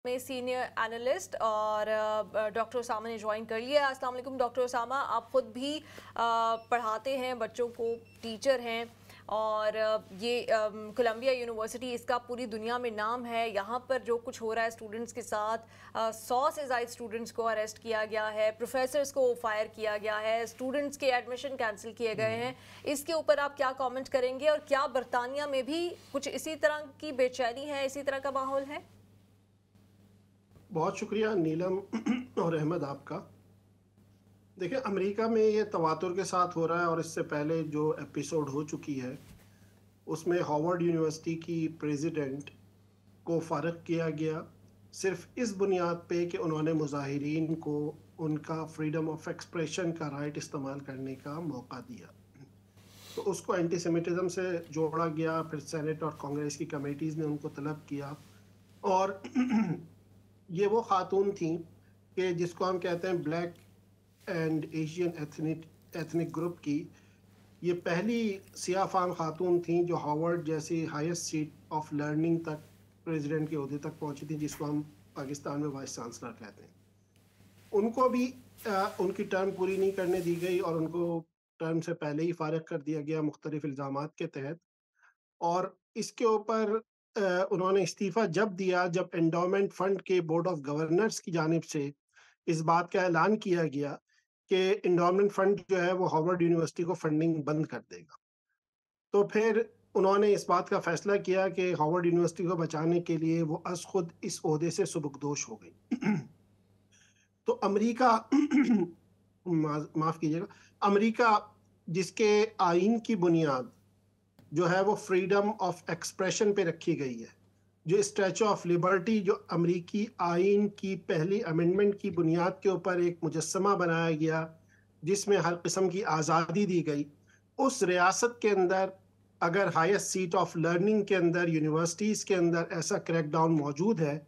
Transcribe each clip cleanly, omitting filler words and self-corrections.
میں senior analyst اور doctor Usama نے جوائن کر لیا. السلام علیکم ڈاکٹر اسامہ. آپ خود بھی پڑھاتے ہیں بچوں کو, ٹیچر ہیں, اور یہ کولمبیا یونیورسٹی, اس کا پوری دنیا میں نام ہے. یہاں پر جو کچھ ہو رہا ہے اسٹوڈنٹس کے ساتھ, 100 سے زائد اسٹوڈنٹس کو اریسٹ کیا گیا ہے, پروفیسرز کو فائر کیا گیا ہے, اسٹوڈنٹس کے ایڈمیشن کینسل کیے گئے ہیں. اس کے اوپر آپ کیا کامنٹ کریں گے, اور کیا برطانیہ میں بھی کچھ اسی طرح کی بے چینی ہے, اسی طرح کا ماحول ہے؟ بہت شکریہ نیلم اور احمد آپ کا. دیکھیں, امریکہ میں یہ تواتر کے ساتھ ہو رہا ہے, اور اس سے پہلے جو ایپیسوڈ ہو چکی ہے اس میں ہارورڈ یونیورسٹی کی پریزیڈنٹ کو فارغ کیا گیا صرف اس بنیاد پہ کہ انہوں نے مظاہرین کو ان کا فریڈم آف ایکسپریشن کا رائٹ استعمال کرنے کا موقع دیا. تو اس کو اینٹی سیمیٹزم سے جوڑا گیا. پھر سینٹ اور کانگریس کی کمیٹیز نے ان کو طلب کیا, اور یہ وہ خاتون تھیں کہ جس کو ہم کہتے ہیں black and Asian ethnic group کی یہ پہلی سیاہ فام خاتون تھیں جو ہارورڈ جیسی ہائیسٹ سیٹ آف لرننگ تک پریزیڈنٹ کے عہدے تک پہنچی تھیں, جس کو ہم پاکستان میں وائس چانسلر کہتے ہیں. ان کو بھی ان کی ٹرم پوری نہیں کرنے دی گئی, اور ان کو ٹرم سے پہلے ہی فارغ کر دیا گیا مختلف الزامات کے تحت. اور اس کے اوپر انہوں نے استعفیٰ جب دیا جب انڈومنٹ فنڈ کے بورڈ آف گورنرز کی جانب سے اس بات کا اعلان کیا گیا کہ انڈومنٹ فنڈ جو ہے وہ ہارورڈ یونیورسٹی کو فنڈنگ بند کر دے گا. تو پھر انہوں نے اس بات کا فیصلہ کیا کہ ہارورڈ یونیورسٹی کو بچانے کے لیے وہ از خود اس عہدے سے سبکدوش ہو گئی. تو امریکہ معاف کیجیے گا, امریکہ جس کے آئین کی بنیاد جو ہے وہ فریڈم آف ایکسپریشن پہ رکھی گئی ہے, جو اسٹیچو آف لبرٹی جو امریکی آئین کی پہلی امینڈمنٹ کی بنیاد کے اوپر ایک مجسمہ بنایا گیا جس میں ہر قسم کی آزادی دی گئی, اس ریاست کے اندر اگر ہائیسٹ سیٹ آف لرننگ کے اندر یونیورسٹیز کے اندر ایسا کریک ڈاؤن موجود ہے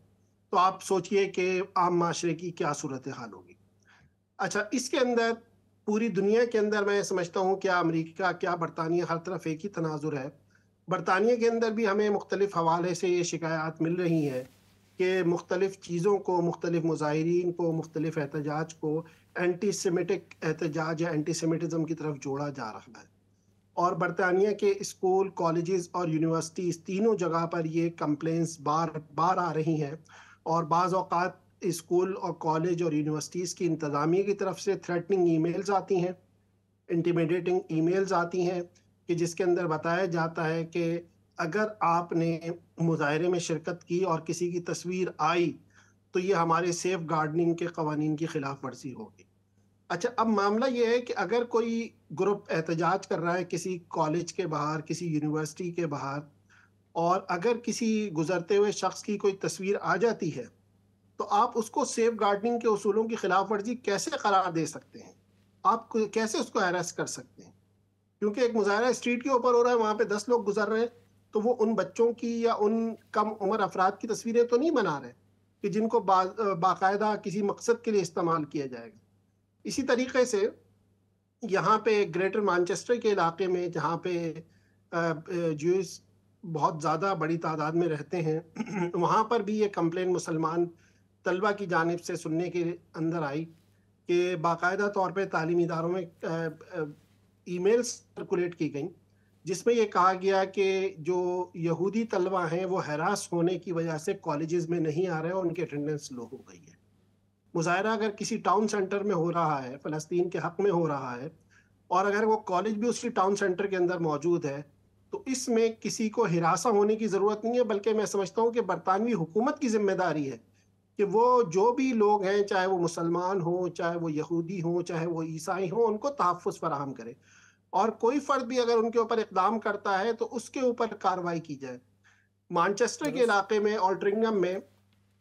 تو آپ سوچئے کہ عام معاشرے کی کیا صورتحال ہوگی. اچھا, اس کے اندر پوری دنیا کے اندر میں سمجھتا ہوں کیا امریکہ کیا برطانیہ ہر طرف ایک ہی تناظر ہے. برطانیہ کے اندر بھی ہمیں مختلف حوالے سے یہ شکایات مل رہی ہیں کہ مختلف چیزوں کو, مختلف مظاہرین کو, مختلف احتجاج کو اینٹی سیمیٹک احتجاج یا اینٹی سیمیٹزم کی طرف جوڑا جا رہا ہے. اور برطانیہ کے اسکول, کالجز اور یونیورسٹیز تینوں جگہ پر یہ کمپلینس بار بار آ رہی ہیں, اور بعض اوقات اسکول اور کالج اور یونیورسٹیز کی انتظامیہ کی طرف سے تھریٹننگ ای میلز آتی ہیں, انٹیمیڈیٹنگ ای میلز آتی ہیں کہ جس کے اندر بتایا جاتا ہے کہ اگر آپ نے مظاہرے میں شرکت کی اور کسی کی تصویر آئی تو یہ ہمارے سیف گارڈننگ کے قوانین کی خلاف ورزی ہوگی. اچھا, اب معاملہ یہ ہے کہ اگر کوئی گروپ احتجاج کر رہا ہے کسی کالج کے باہر, کسی یونیورسٹی کے باہر, اور اگر کسی گزرتے ہوئے شخص کی کوئی تصویر آ جاتی ہے تو آپ اس کو سیف گارڈننگ کے اصولوں کی خلاف ورزی کیسے قرار دے سکتے ہیں؟ آپ کیسے اس کو ہیراس کر سکتے ہیں؟ کیونکہ ایک مظاہرہ اسٹریٹ کے اوپر ہو رہا ہے, وہاں پہ 10 لوگ گزر رہے ہیں, تو وہ ان بچوں کی یا ان کم عمر افراد کی تصویریں تو نہیں بنا رہے کہ جن کو باقاعدہ کسی مقصد کے لیے استعمال کیا جائے گا. اسی طریقے سے یہاں پہ گریٹر مانچسٹر کے علاقے میں جہاں پہ جوئس بہت زیادہ بڑی تعداد میں رہتے ہیں, وہاں پر بھی یہ کمپلین مسلمان طلبہ کی جانب سے سننے کے اندر آئی کہ باقاعدہ طور پہ تعلیمی اداروں میں ای میلز سرکولیٹ کی گئیں جس میں یہ کہا گیا کہ جو یہودی طلبہ ہیں وہ ہراس ہونے کی وجہ سے کالجز میں نہیں آ رہے اور ان کی اٹینڈنس لو ہو گئی ہے. مظاہرہ اگر کسی ٹاؤن سینٹر میں ہو رہا ہے, فلسطین کے حق میں ہو رہا ہے, اور اگر وہ کالج بھی اسی ٹاؤن سینٹر کے اندر موجود ہے, تو اس میں کسی کو ہراساں ہونے کی ضرورت نہیں ہے, بلکہ میں سمجھتا ہوں کہ برطانوی حکومت کی ذمہ داری ہے کہ وہ جو بھی لوگ ہیں, چاہے وہ مسلمان ہوں, چاہے وہ یہودی ہوں, چاہے وہ عیسائی ہوں, ان کو تحفظ فراہم کرے, اور کوئی فرد بھی اگر ان کے اوپر اقدام کرتا ہے تو اس کے اوپر کارروائی کی جائے. مانچسٹر کے علاقے میں, آلٹرنگم میں,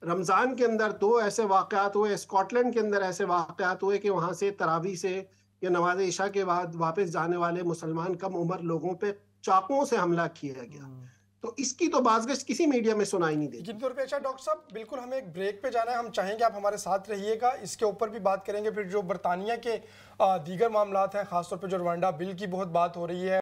رمضان کے اندر 2 ایسے واقعات ہوئے, اسکاٹ لینڈ کے اندر ایسے واقعات ہوئے کہ وہاں سے تراویح سے یا نماز عشاء کے بعد واپس جانے والے مسلمان کم عمر لوگوں پہ چاقوؤں سے حملہ کیا گیا. تو اس کی تو بازگشت کسی میڈیا میں سنائی نہیں دیتی. یقین طور پہ. اچھا ڈاکٹر صاحب, بالکل ہمیں ایک بریک پہ جانا ہے, ہم چاہیں گے آپ ہمارے ساتھ رہیے گا, اس کے اوپر بھی بات کریں گے. پھر جو برطانیہ کے دیگر معاملات ہیں, خاص طور پہ جو روانڈا بل کی بہت بات ہو رہی ہے,